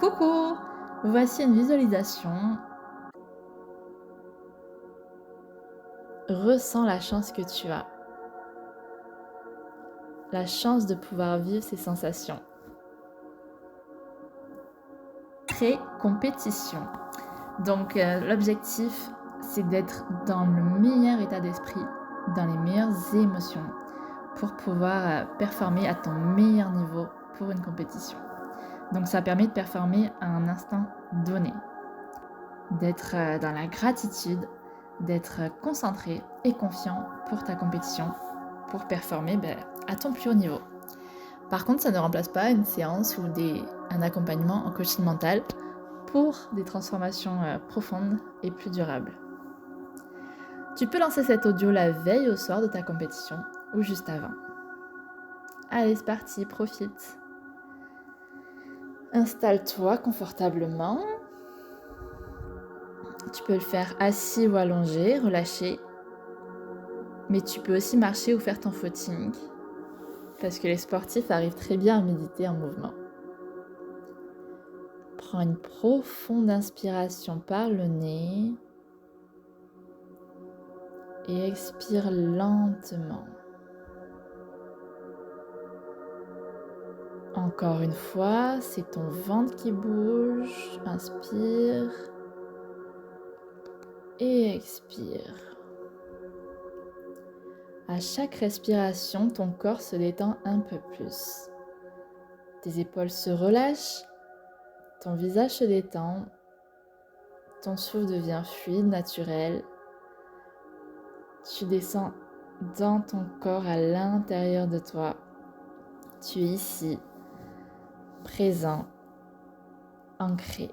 Coucou! Voici une visualisation. Ressens la chance que tu as. La chance de pouvoir vivre ces sensations. Pré-compétition. Donc l'objectif, c'est d'être dans le meilleur état d'esprit, dans les meilleures émotions, pour pouvoir performer à ton meilleur niveau pour une compétition. Donc ça permet de performer à un instant donné, d'être dans la gratitude, d'être concentré et confiant pour ta compétition, pour performer à ton plus haut niveau. Par contre, ça ne remplace pas une séance ou un accompagnement en coaching mental pour des transformations profondes et plus durables. Tu peux lancer cet audio la veille au soir de ta compétition ou juste avant. Allez, c'est parti, profite. Installe-toi confortablement. Tu peux le faire assis ou allongé, relâché. Mais tu peux aussi marcher ou faire ton footing, parce que les sportifs arrivent très bien à méditer en mouvement. Prends une profonde inspiration par le nez et expire lentement. Encore une fois, c'est ton ventre qui bouge. Inspire et expire. À chaque respiration, ton corps se détend un peu plus. Tes épaules se relâchent, ton visage se détend, ton souffle devient fluide, naturel. Tu descends dans ton corps à l'intérieur de toi. Tu es ici, présent, ancré.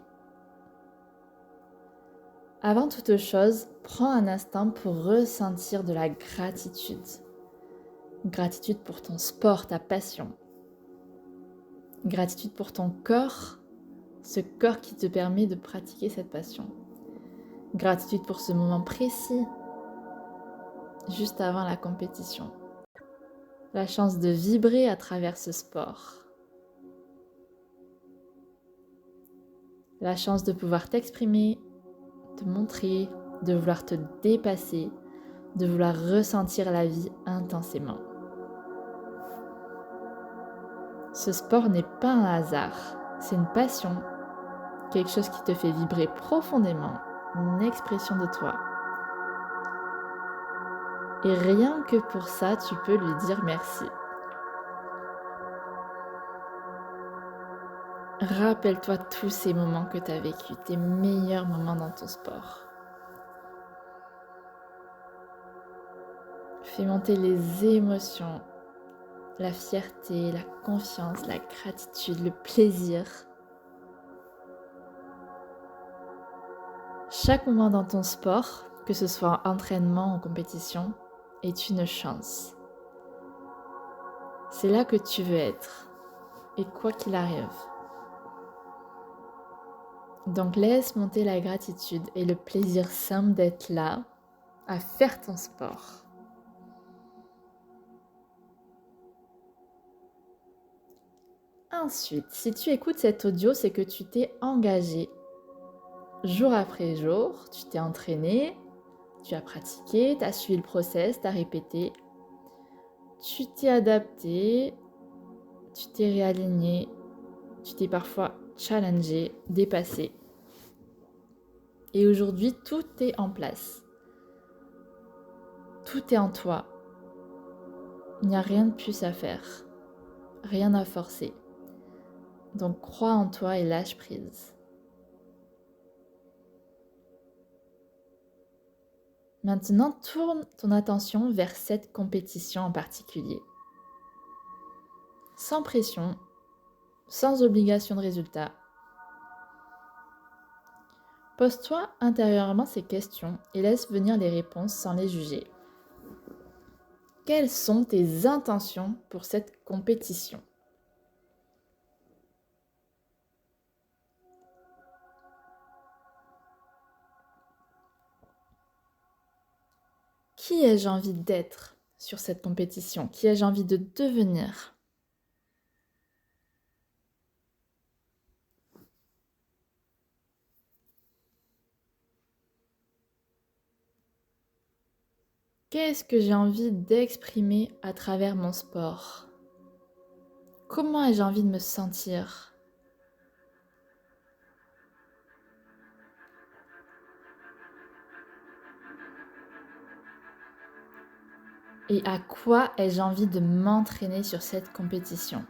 Avant toute chose, prends un instant pour ressentir de la gratitude. Gratitude pour ton sport, ta passion. Gratitude pour ton corps, ce corps qui te permet de pratiquer cette passion. Gratitude pour ce moment précis, juste avant la compétition. La chance de vibrer à travers ce sport. La chance de pouvoir t'exprimer, te montrer, de vouloir te dépasser, de vouloir ressentir la vie intensément. Ce sport n'est pas un hasard, c'est une passion, quelque chose qui te fait vibrer profondément, une expression de toi. Et rien que pour ça, tu peux lui dire merci. Rappelle-toi tous ces moments que tu as vécus, tes meilleurs moments dans ton sport. Fais monter les émotions, la fierté, la confiance, la gratitude, le plaisir. Chaque moment dans ton sport, que ce soit en entraînement ou en compétition, est une chance. C'est là que tu veux être, et quoi qu'il arrive. Donc laisse monter la gratitude et le plaisir simple d'être là, à faire ton sport. Ensuite, si tu écoutes cet audio, c'est que tu t'es engagé. Jour après jour, tu t'es entraîné, tu as pratiqué, tu as suivi le process, tu as répété. Tu t'es adapté, tu t'es réaligné, tu t'es parfois challengé, dépassé. Et aujourd'hui, tout est en place. Tout est en toi. Il n'y a rien de plus à faire, rien à forcer. Donc crois en toi et lâche prise. Maintenant, tourne ton attention vers cette compétition en particulier. Sans pression, sans obligation de résultat. Pose-toi intérieurement ces questions et laisse venir les réponses sans les juger. Quelles sont tes intentions pour cette compétition ? Qui ai-je envie d'être sur cette compétition ? Qui ai-je envie de devenir ? Qu'est-ce que j'ai envie d'exprimer à travers mon sport? Comment ai-je envie de me sentir? Et à quoi ai-je envie de m'entraîner sur cette compétition?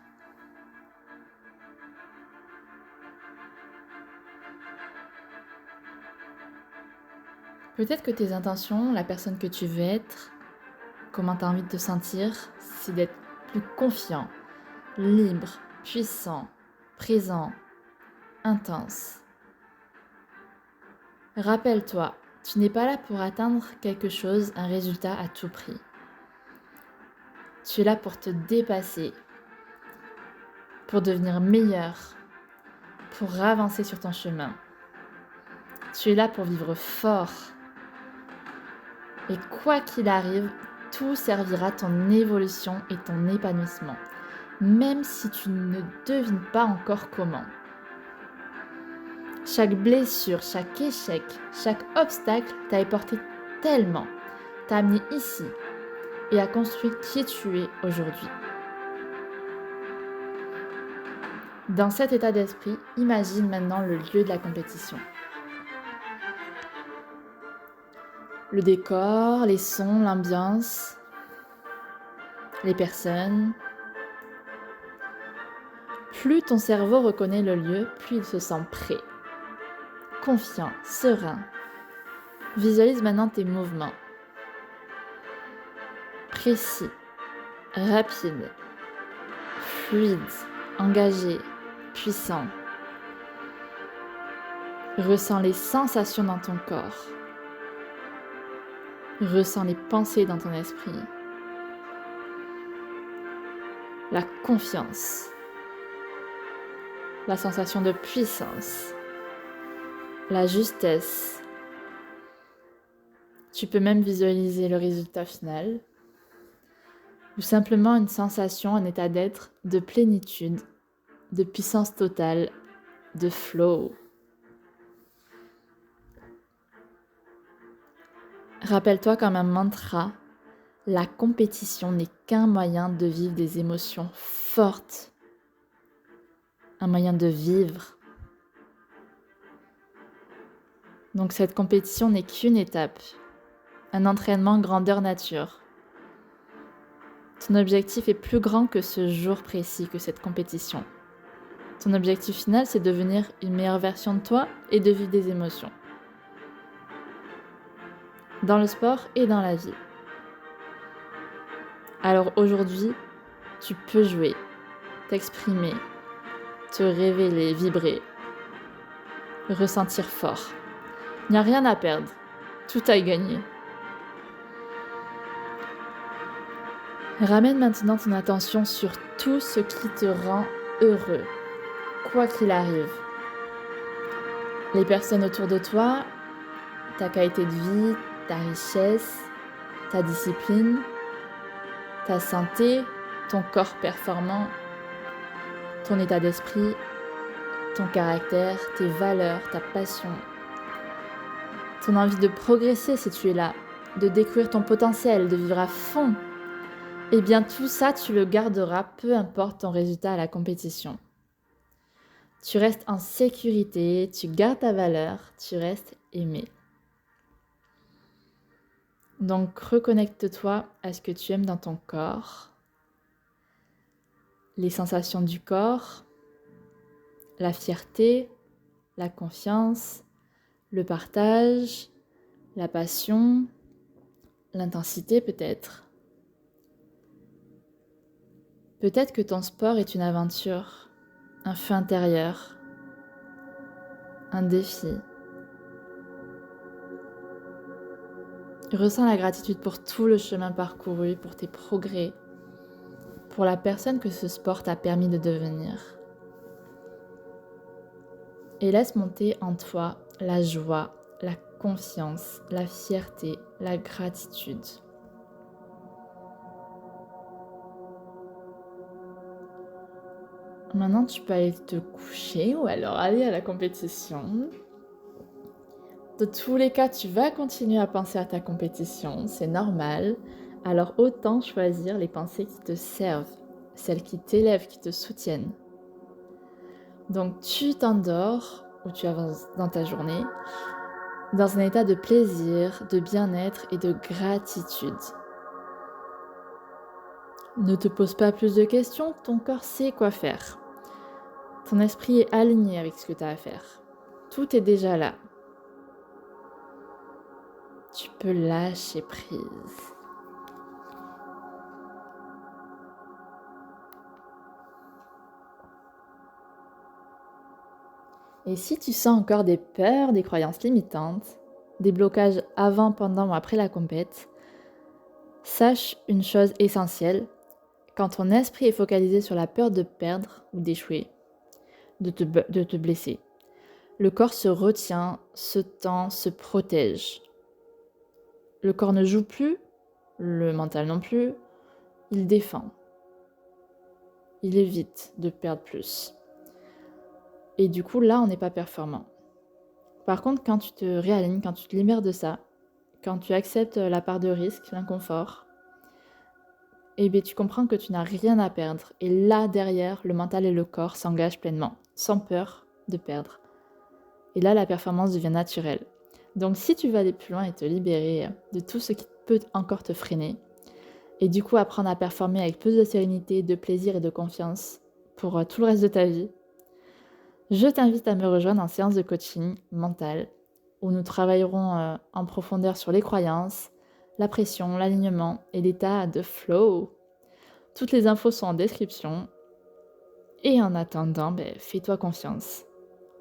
Peut-être que tes intentions, la personne que tu veux être, comment tu as envie de te sentir, c'est d'être plus confiant, libre, puissant, présent, intense. Rappelle-toi, tu n'es pas là pour atteindre quelque chose, un résultat à tout prix. Tu es là pour te dépasser, pour devenir meilleur, pour avancer sur ton chemin. Tu es là pour vivre fort. Et quoi qu'il arrive, tout servira ton évolution et ton épanouissement, même si tu ne devines pas encore comment. Chaque blessure, chaque échec, chaque obstacle t'a apporté tellement, t'a amené ici et a construit qui tu es aujourd'hui. Dans cet état d'esprit, imagine maintenant le lieu de la compétition. Le décor, les sons, l'ambiance, les personnes. Plus ton cerveau reconnaît le lieu, plus il se sent prêt, confiant, serein. Visualise maintenant tes mouvements. Précis, rapides, fluides, engagés, puissants. Ressens les sensations dans ton corps. Ressens les pensées dans ton esprit. La confiance. La sensation de puissance. La justesse. Tu peux même visualiser le résultat final. Ou simplement une sensation, un état d'être de plénitude, de puissance totale, de flow. Rappelle-toi comme un mantra, la compétition n'est qu'un moyen de vivre des émotions fortes, un moyen de vivre. Donc cette compétition n'est qu'une étape, un entraînement grandeur nature. Ton objectif est plus grand que ce jour précis, que cette compétition. Ton objectif final, c'est de devenir une meilleure version de toi et de vivre des émotions. Dans le sport et dans la vie. Alors aujourd'hui, tu peux jouer, t'exprimer, te révéler, vibrer, ressentir fort. Il n'y a rien à perdre, tout à gagner. Ramène maintenant ton attention sur tout ce qui te rend heureux, quoi qu'il arrive. Les personnes autour de toi, ta qualité de vie, ta richesse, ta discipline, ta santé, ton corps performant, ton état d'esprit, ton caractère, tes valeurs, ta passion, ton envie de progresser si tu es là, de découvrir ton potentiel, de vivre à fond. Eh bien tout ça, tu le garderas, peu importe ton résultat à la compétition. Tu restes en sécurité, tu gardes ta valeur, tu restes aimé. Donc reconnecte-toi à ce que tu aimes dans ton corps, les sensations du corps, la fierté, la confiance, le partage, la passion, l'intensité peut-être. Peut-être que ton sport est une aventure, un feu intérieur, un défi. Ressens la gratitude pour tout le chemin parcouru, pour tes progrès, pour la personne que ce sport t'a permis de devenir. Et laisse monter en toi la joie, la confiance, la fierté, la gratitude. Maintenant, tu peux aller te coucher ou alors aller à la compétition. De tous les cas, tu vas continuer à penser à ta compétition, c'est normal. Alors autant choisir les pensées qui te servent, celles qui t'élèvent, qui te soutiennent. Donc tu t'endors ou tu avances dans ta journée dans un état de plaisir, de bien-être et de gratitude. Ne te pose pas plus de questions, ton corps sait quoi faire. Ton esprit est aligné avec ce que tu as à faire. Tout est déjà là. Tu peux lâcher prise. Et si tu sens encore des peurs, des croyances limitantes, des blocages avant, pendant ou après la compète, sache une chose essentielle. Quand ton esprit est focalisé sur la peur de perdre ou d'échouer, de te blesser, le corps se retient, se tend, se protège. Le corps ne joue plus, le mental non plus, il défend. Il évite de perdre plus. Et du coup, là, on n'est pas performant. Par contre, quand tu te réalignes, quand tu te libères de ça, quand tu acceptes la part de risque, l'inconfort, eh bien, tu comprends que tu n'as rien à perdre. Et là, derrière, le mental et le corps s'engagent pleinement, sans peur de perdre. Et là, la performance devient naturelle. Donc, si tu veux aller plus loin et te libérer de tout ce qui peut encore te freiner, et du coup apprendre à performer avec plus de sérénité, de plaisir et de confiance pour tout le reste de ta vie, je t'invite à me rejoindre en séance de coaching mental, où nous travaillerons en profondeur sur les croyances, la pression, l'alignement et l'état de flow. Toutes les infos sont en description. Et en attendant, fais-toi confiance.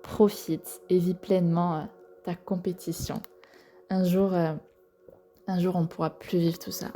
Profite et vis pleinement ta compétition. Un jour, on ne pourra plus vivre tout ça.